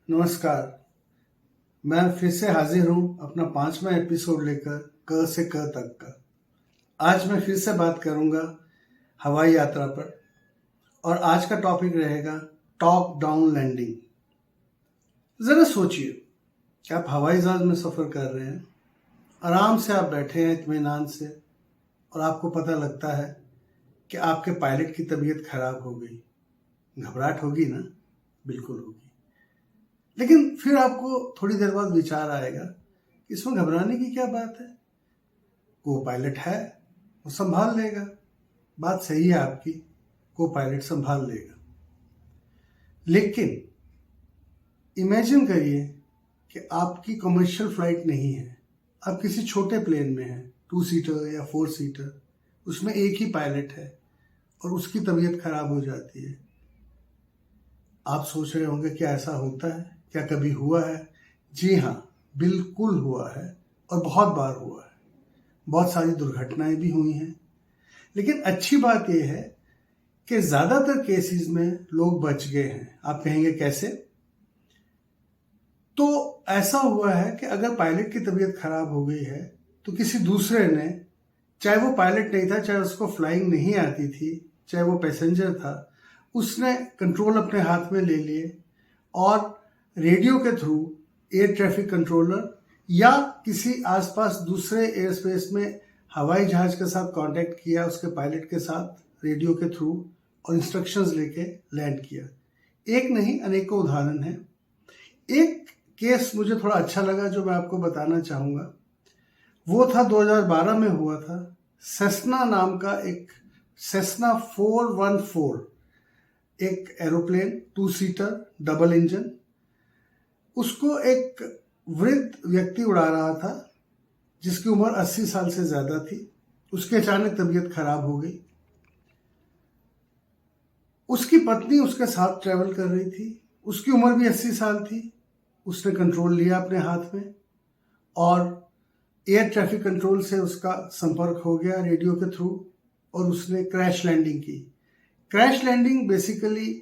नमस्कार। मैं फिर से हाजिर हूँ अपना 5वां एपिसोड लेकर क से क तक का। आज मैं फिर से बात करूँगा हवाई यात्रा पर और आज का टॉपिक रहेगा टॉप डाउन लैंडिंग। ज़रा सोचिए कि आप हवाई जहाज में सफ़र कर रहे हैं, आराम से आप बैठे हैं इत्मीनान से और आपको पता लगता है कि आपके पायलट की तबीयत खराब हो गई। घबराहट होगी ना? बिल्कुल होगी। लेकिन फिर आपको थोड़ी देर बाद विचार आएगा कि इसमें घबराने की क्या बात है, को पायलट है, वो संभाल लेगा। बात सही है आपकी, को पायलट संभाल लेगा। लेकिन इमेजिन करिए कि आपकी कमर्शियल फ्लाइट नहीं है, आप किसी छोटे प्लेन में हैं, 2 सीटर या 4 सीटर, उसमें एक ही पायलट है और उसकी तबीयत खराब हो जाती है। आप सोच रहे होंगे क्या ऐसा होता है, क्या कभी हुआ है? जी हाँ, बिल्कुल हुआ है और बहुत बार हुआ है। बहुत सारी दुर्घटनाएं भी हुई हैं। लेकिन अच्छी बात यह है कि ज़्यादातर केसेस में लोग बच गए हैं। आप कहेंगे कैसे? तो ऐसा हुआ है कि अगर पायलट की तबीयत खराब हो गई है तो किसी दूसरे ने, चाहे वो पायलट नहीं था, चाहे उसको फ्लाइंग नहीं आती थी, चाहे वो पैसेंजर था, उसने कंट्रोल अपने हाथ में ले लिए और रेडियो के थ्रू एयर ट्रैफिक कंट्रोलर या किसी आसपास दूसरे एयर स्पेस में हवाई जहाज के साथ कांटेक्ट किया, उसके पायलट के साथ रेडियो के थ्रू, और इंस्ट्रक्शंस लेके लैंड किया। एक नहीं, अनेकों उदाहरण हैं। एक केस मुझे थोड़ा अच्छा लगा जो मैं आपको बताना चाहूँगा। वो था 2012 में हुआ था। सेस्ना नाम का एक सेस्ना 414 एक एरोप्लेन, 2 सीटर डबल इंजन, उसको एक वृद्ध व्यक्ति उड़ा रहा था जिसकी उम्र 80 साल से ज़्यादा थी। उसकी अचानक तबीयत खराब हो गई। उसकी पत्नी उसके साथ ट्रैवल कर रही थी, उसकी उम्र भी 80 साल थी। उसने कंट्रोल लिया अपने हाथ में और एयर ट्रैफिक कंट्रोल से उसका संपर्क हो गया रेडियो के थ्रू और उसने क्रैश लैंडिंग की। क्रैश लैंडिंग बेसिकली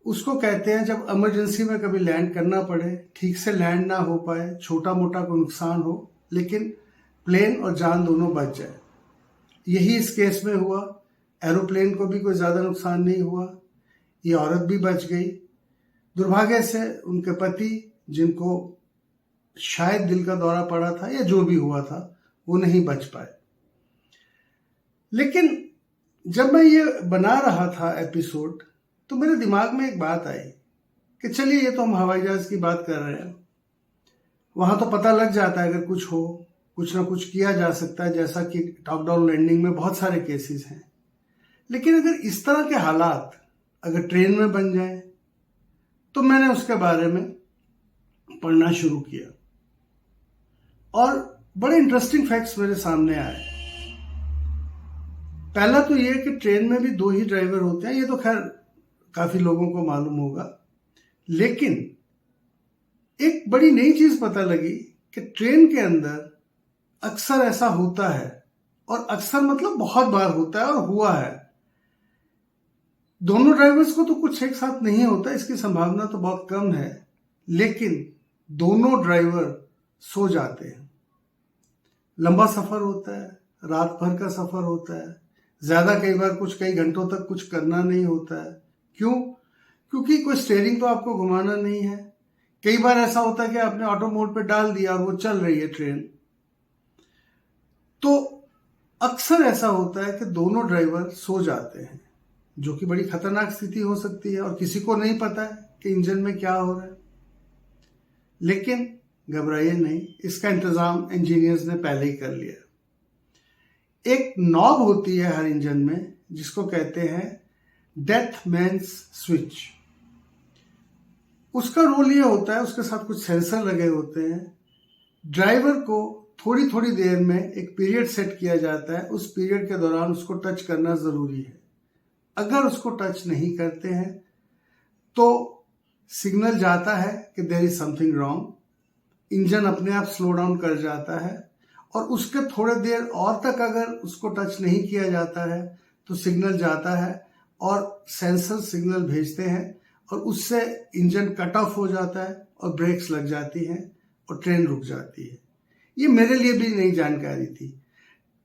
उसको कहते हैं जब इमरजेंसी में कभी लैंड करना पड़े, ठीक से लैंड ना हो पाए, छोटा मोटा कोई नुकसान हो, लेकिन प्लेन और जान दोनों बच जाए। यही इस केस में हुआ। एरोप्लेन को भी कोई ज़्यादा नुकसान नहीं हुआ, ये औरत भी बच गई। दुर्भाग्य से उनके पति, जिनको शायद दिल का दौरा पड़ा था या जो भी हुआ था, वो नहीं बच पाए। लेकिन जब मैं ये बना रहा था एपिसोड तो मेरे दिमाग में एक बात आई कि चलिए, ये तो हम हवाई जहाज की बात कर रहे हैं, वहां तो पता लग जाता है अगर कुछ हो, कुछ ना कुछ किया जा सकता है, जैसा कि टॉप डाउन लैंडिंग में बहुत सारे केसेस हैं। लेकिन अगर इस तरह के हालात अगर ट्रेन में बन जाए तो मैंने उसके बारे में पढ़ना शुरू किया और बड़े इंटरेस्टिंग फैक्ट्स मेरे सामने आए। पहला तो ये कि ट्रेन में भी 2 ही ड्राइवर होते हैं, ये तो खैर काफी लोगों को मालूम होगा। लेकिन एक बड़ी नई चीज पता लगी कि ट्रेन के अंदर अक्सर ऐसा होता है, और अक्सर मतलब बहुत बार होता है और हुआ है। दोनों ड्राइवर्स को तो कुछ एक साथ नहीं होता, इसकी संभावना तो बहुत कम है, लेकिन दोनों ड्राइवर सो जाते हैं। लंबा सफर होता है, रात भर का सफर होता है, ज्यादा कई बार कई घंटों तक कुछ करना नहीं होता है। क्यों? क्योंकि कोई स्टीयरिंग तो आपको घुमाना नहीं है। कई बार ऐसा होता है कि आपने ऑटो मोड पे डाल दिया और वो चल रही है ट्रेन। तो अक्सर ऐसा होता है कि दोनों ड्राइवर सो जाते हैं, जो कि बड़ी खतरनाक स्थिति हो सकती है और किसी को नहीं पता है कि इंजन में क्या हो रहा है। लेकिन घबराइए नहीं, इसका इंतजाम इंजीनियर्स ने पहले ही कर लिया। एक नॉब होती है हर इंजन में जिसको कहते हैं डेथ मेन्स स्विच। उसका रोल ये होता है, उसके साथ कुछ सेंसर लगे होते हैं। ड्राइवर को थोड़ी थोड़ी देर में एक पीरियड सेट किया जाता है, उस पीरियड के दौरान उसको टच करना जरूरी है। अगर उसको टच नहीं करते हैं तो सिग्नल जाता है कि there is something wrong, engine अपने आप स्लो डाउन कर जाता है और उसके थोड़े देर और तक अगर उसको टच नहीं किया जाता है तो सिग्नल जाता है और सेंसर सिग्नल भेजते हैं और उससे इंजन कट ऑफ हो जाता है और ब्रेक्स लग जाती हैं और ट्रेन रुक जाती है। ये मेरे लिए भी नई जानकारी थी।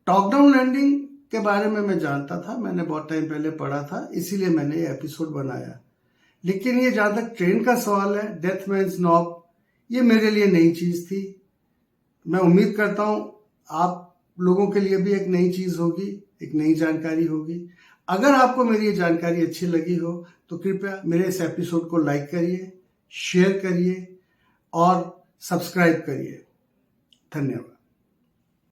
टॉप डाउन लैंडिंग के बारे में मैं जानता था, मैंने बहुत टाइम पहले पढ़ा था, इसीलिए मैंने ये एपिसोड बनाया। लेकिन ये जहां तक ट्रेन का सवाल है, डेथ मैन्स नॉब, ये मेरे लिए नई चीज थी। मैं उम्मीद करता हूं आप लोगों के लिए भी एक नई चीज होगी, एक नई जानकारी होगी। अगर आपको मेरी ये जानकारी अच्छी लगी हो तो कृपया मेरे इस एपिसोड को लाइक करिए, शेयर करिए और सब्सक्राइब करिए। धन्यवाद।